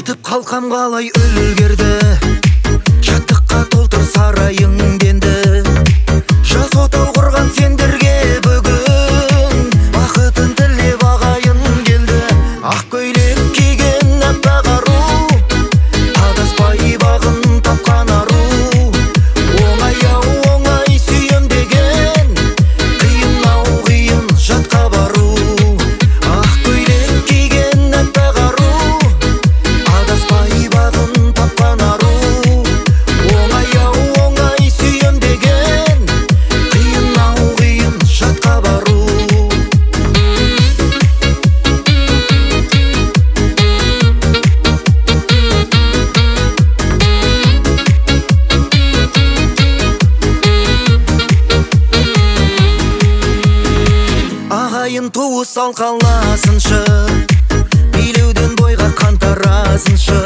Жатып қалқам қалай үлгерді, жаттыққа толтыр сарайың денді. Жас отау құрған сендерге бүгін бақытын тілеп ағайын келді. Ақ көйлек киген аппақ ару, адаспай бағын тапқан ару. Оңай ау оңай сүйем деген, қиын ау қиын жатқа бару. Ақ көйлек киген аппақ ару, адаспай бағын тапқан ару. Оңай ау оңай сүйем деген, қиын ау қиын жатқа бару. Ағайын туыс алқаласыншы, билеуден бойға қан тарасыншы.